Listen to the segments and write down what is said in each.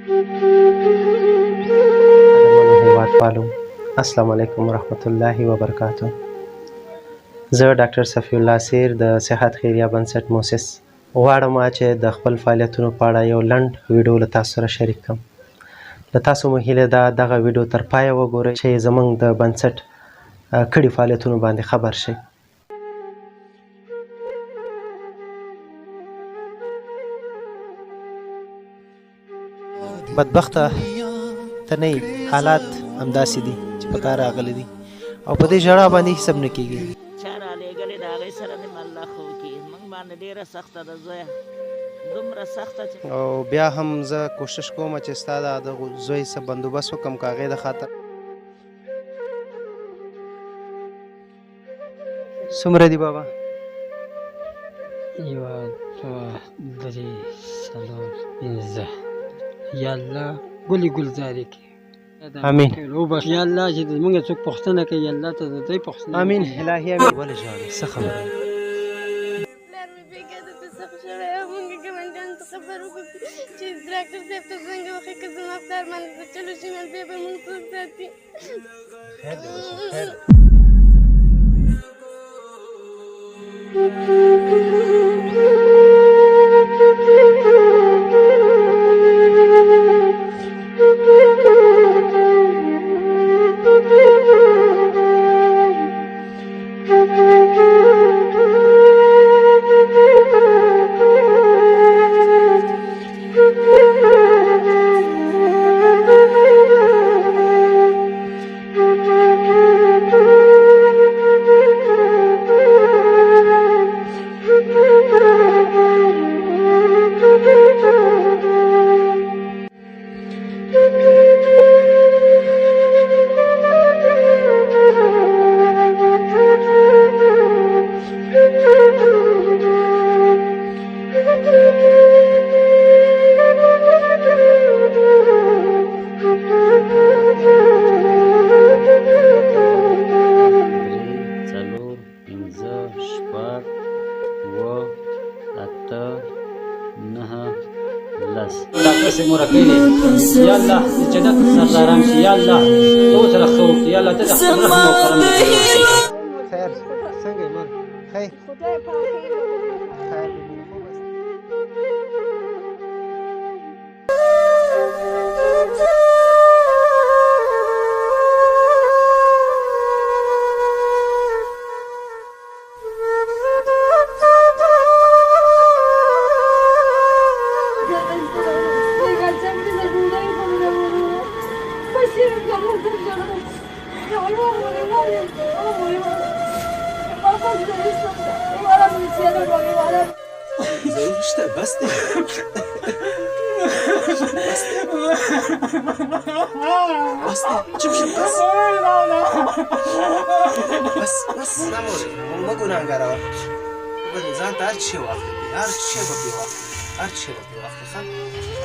قدرمنو هیوادوالو السلام علیکم ورحمت الله وبرکاتو. زه ډاکټر صفی الله سیر د صحت خیریه بنسټ موسس غواړم چې د خپل فعالیتونو په اړه یو لنډ ویډیو له تاسو سره شریک کړم. له تاسو مو هیله ده دغه ویډیو تر پایه وګورئ چې زموږ د بنسټ کړي فعالیتونو باندې خبر شئ. بدبخته ته نه یې، حالات همداسې دي چې په تا راغلي دي او په دې ژړا باندې حساب نه کېږي. چا رالیږلې د هغې سره دې الله ښه وکړي. موږ باندې ډېره سخته ده زویه، دومره سخته چې او بیا هم زه کوشش کوم چې ستا د زوی څه بندوبست وکړم که هغې د خاطر. څومره دي بابا؟ یوه دوه درې څلور پنځه. یا الله ګلې ګلزارې کړي. امین. وبخ یا الله چې زموږ څوک پوښتنه کوي یا الله ته د دوی پوښتنه. امین الهي امین. ولې ژاړې؟ څه خبره ده؟ پلار مې بېګاده ته سخت شوی او موږ ګاونډیانو ته خبر وکړو چې ډاکټر صاحب ته زنګ ووهئ که زما پلار باندې څه چلو شي نو بیا به موږ څوک ساتي. ډاکټر صاحب مو راکړي دي یا الله د جنت سرداران شي یا الله تو سره ښه وکړي یا الله ته د خپل رحم او کرم خیر څنګه یې مور؟ ښه یې؟ خدای پاک خیر وکړي. خیر دې وي، خوب است؟ ضرور شته بس دی بس دی چپ شه بس نموره مه ګناهګاره وه ځان ته هر شی واخلي هر شی به پرې واخلي هر شی به پرې واخلي ښه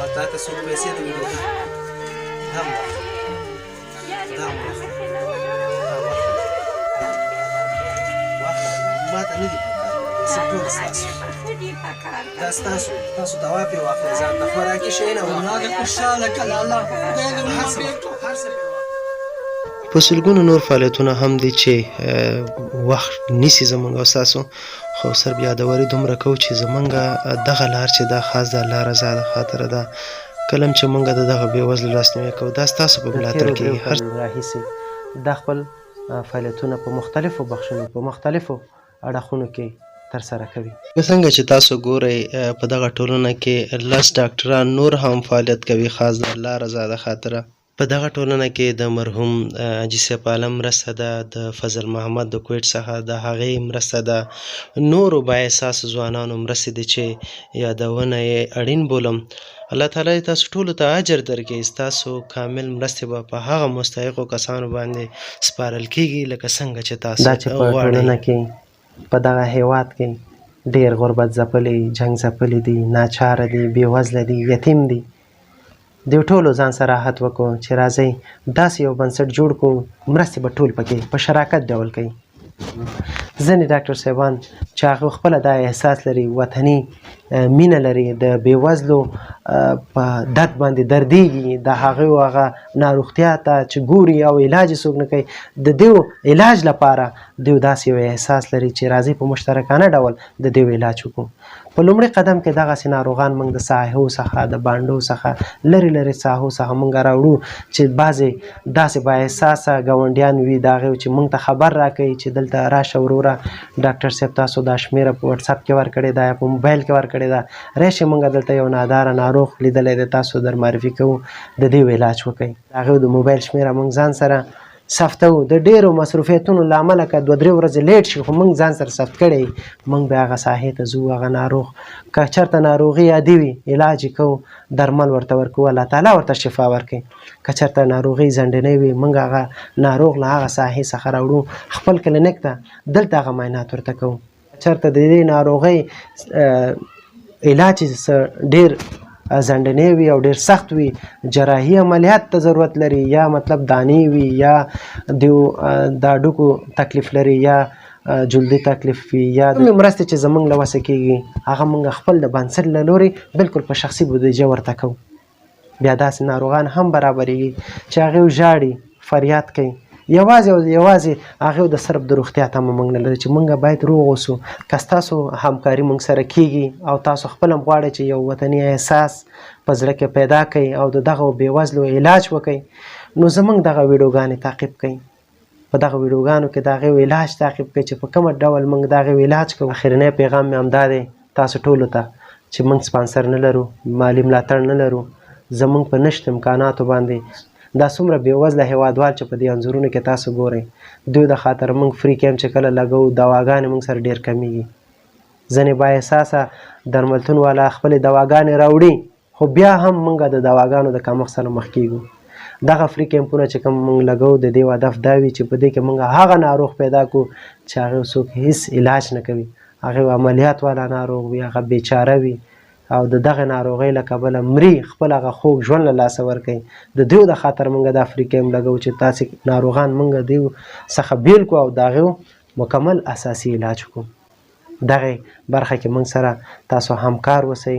او تا ته څوک پیسې درلودې دا هم واخلي دا هم واخلي ما ته نه دي پکار ټول ستاسو دا ستاسو دوا پرې واخلئ ځان ته خوراکي شی نه خوشحاله کله الله هر څه په سلګونو نور فعالیتونه هم دي چې وخت نیسي زموږ او ستاسو، خو صرف یادوري دومره کوو چې زموږ دغه لار چې دا خاص د الله رضا د خاطره ده. کله چې موږ د دغه بېوزلو لاسنیوی کوو دا ستاسو په ملاتړ کېږي. هر راهیسې دا خپل فعالیتونه په مختلفو بخشونو په مختلفو اړخونو کې ترسره کوي. څنګه چې تاسو ګورئ په دغه ټولنه کې 10 ډاکټران نور هم فعالیت کوي خاص د الله رضا د خاطره. په دغه ټولنه کې د مرحوم حاجي صاحب عالم مرسته ده، د فضل محمد د کویټ څخه د هغې مرسته ده، نورو بااحساسو ځوانانو مرستې دي چې یادونه یې اړین بولم. الله تعالی تاسو ټولو ته اجر درکړي. ستاسو کامل مرستې به په هغه مستحقو کسانو باندې سپارل کېږي لکه څنګه چې تاسو دا چې په ټولنه کې په دغه هیواد کې ډېر غربت ځپلي، جنګ ځپلي دي، ناچاره دي، بېوزله دي، یتیم دي. د ټولو ځان سره عهد وکړو چې راځئ داسې یو بنسټ جوړ کړو، مرستې به ټول پکې په شراکت ډول کوي. ځینې ډاکټر صاحبان چې هغه خپله دا احساس لري وطني مینه لري، د بېوزلو په درد باندې دردېږي، د هغه هغه ناروغتیا ته چې ګوري او علاج یې څوک نه کوي، د دې علاج لپاره دوی داسې یو احساس لري چې راځي په مشترکانه ډول د دې علاج وکړو. په لومړي قدم کې دغسې ناروغان موږ د ساحو څخه د بانډو څخه لرې لرې ساحو څخه موږ راوړو چې بعضې داسې بااحساسه ګاونډیان وي د هغې چې موږ ته خبر راکوي چې دلته راشه وروره ډاکټر صاحب تاسو دا شمېره په وټساپ کې ورکړې ده یا په موبایل کې ورکړې ده، راشئ موږ دلته یو ناداره ناروغ لیدلی دی تاسو در معرفي کوو د دې علاج وکئ. د هغې د موبایل شمېره موږ ځان سره ثبتوو. د ډېرو مصروفیتونو له امله که 2-3 ورځې لیټ شي خو موږ ځان سره ثبت کړی موږ بیا هغه ساحې ته ځو، هغه ناروغ که چېرته ناروغي عادي وي علاج یې کوو، درمل ورته ورکوو، الله تعالی ورته شفا ورکوي. که چېرته ناروغي زنډنۍ وي موږ هغه ناروغ له هغه ساحې څخه راوړو خپل کلینیک ته، دلته هغه معاینات ورته کوو. چېرته د دې ناروغۍ علاج ډېر زنډنې وي او ډېر سخت وي، جراحي عملیات ته ضرورت لري، یا مطلب دانې وي، یا د هډوکو تکلیف لري، یا جلدي تکلیف وي، یا کومې مرستې چې زموږ له وسه کېږي هغه موږ خپل د بنسټ له لورې بالکل په شخصي بودیجه ورته کوو. بیا داسې ناروغان هم برابرېږي چې هغې ژاړي فریاد کوي، یوازې او یوازې هغې د صرف د روغتیا تمه موږ نه لري چې موږ باید روغ اوسو. که ستاسو همکاري موږ سره کېږي او تاسو خپل هم غواړئ چې یو وطني احساس په زړه کې پیدا کړئ او د دغو بېوزلو علاج وکئ، نو زموږ دغه ویډیوګانې تعقیب کړئ. په دغه ویډیوګانو کې د هغې علاج تعقیب کړئ چې په کومه ډول موږ د هغې علاج کوو. اخرنی پیغام مې همدا دی تاسو ټولو ته چې موږ سپانسر نه لرو، مالي ملاتړ نه لرو، زموږ په نشت امکاناتو باندې دا څومره بېوزله هېوادوال چې په دې انځورونو کې تاسو ګورئ دوی د خاطر موږ فری کیمپ چې کله لګوو دواګانې موږ سره ډېر کمیږي. ځینې بااحساسه درملتون والا خپلې دواګانې راوړي خو بیا هم موږ د دواګانو د کمښت سره مخ کېږو. دغه فری کیمپونه چې کوم موږ لګوو د دې هدف دا وي چې په دې کې موږ هغه ناروغ پیدا کړو چې هغې څوک هېڅ علاج نه کوي، هغې عملیات والا ناروغ وي، هغه بیچاره وي او د دغه ناروغۍ له کبله مري، خپل هغه خوږ ژوند له لاسه ورکوي. د دوی د خاطر موږ دا فری کیمپ لګوو چې تاسې ناروغان موږ دوی څخه بیل کړو او د هغې مکمل اساسي علاج وکړو. دغې برخه کې موږ سره تاسو همکار اوسئ.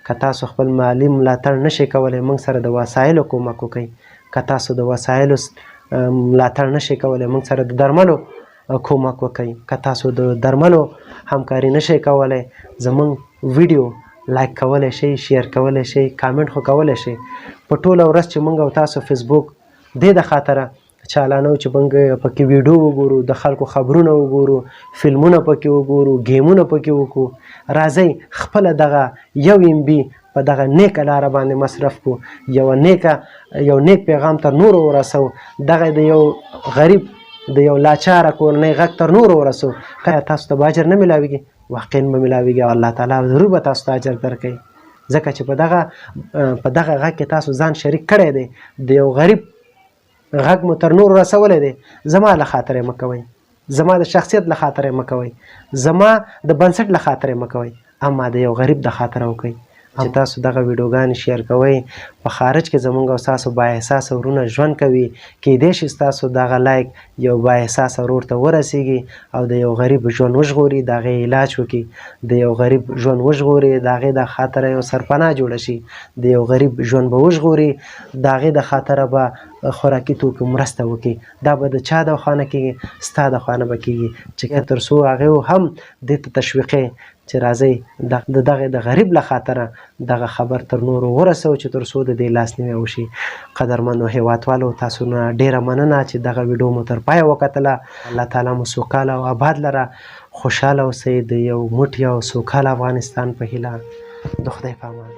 که تاسو خپل مالي ملاتړ نشئ کولی موږ سره د وسایلو کومک وکئ. که تاسو د وسایلو ملاتړ نشئ کولی موږ سره د درملو کومک وکئ. که تاسو د درملو همکاري نشئ کولی زموږ ویډیو لایک کولی شئ، شیر کولی شئ، کامنټ خو کولی شئ. په ټوله ورځ چې موږ او تاسو فیسبوک دې د خاطره چالانو چې موږ پکې ویډیو وګورو، د خلکو خبرونه وګورو، فلمونه پکې وګورو، ګیمونه پکې وکړو، راځئ خپله دغه یو MB په دغه نیکه لاره باندې مصرف کړو، یو نیک پیغام تر نورو ورسو، دغه د یو غریب د یو لاچاره کورنۍ غږ تر نورو ورسو. که تاسو ته به اجر نه میلاویږي؟ واقعا به میلاویږي او الله تعالی ضرور به تاسو ته اجر درکوي، ځکه چې په دغه غږ کې تاسو ځان شریک کړی دی، د یو غریب غږ مو تر نورو رسولی دی. زما له خاطر یې مه کوئ، زما د شخصیت له خاطر یې مه کوئ، زما د بنسټ له خاطر یې مه کوئ، اما د یو غریب د خاطره وکئ. چې تاسو دغه ویډیوګانې شیر کوئ، په خارج کې زموږ او ستاسو بااحساسه ورونه ژوند کوي، کیدای شي ستاسو دغه لایک یو بااحساسه ورور ته ورسیږي او د یو غریب ژوند وژغوري، د هغې علاج وکړي، د یو غریب ژوند وژغوري، د هغې د خاطره یو سرپناه جوړه شي، د یو غریب ژوند به وژغوري، د هغې د خاطره به خوراکي توکو مرسته وکړي. دا به د چا د خوا نه کېږي؟ ستا د خوا نه به کېږي، چې تر څو هغې هم دې ته تشویقوي چې راځئ د دغې د غریب له خاطره دغه خبر تر نورو ورسوو چې تر څو د دې لاسنیوی وشي. قدرمنو هېوادوالو تاسو نه ډېره مننه چې دغه ویډیو مو تر پایه وکتله. الله تعالی مو سوکاله او آباد لره. خوشحاله اوسئ د یو موټی او سوکاله افغانستان په هیله. د خدای په امان.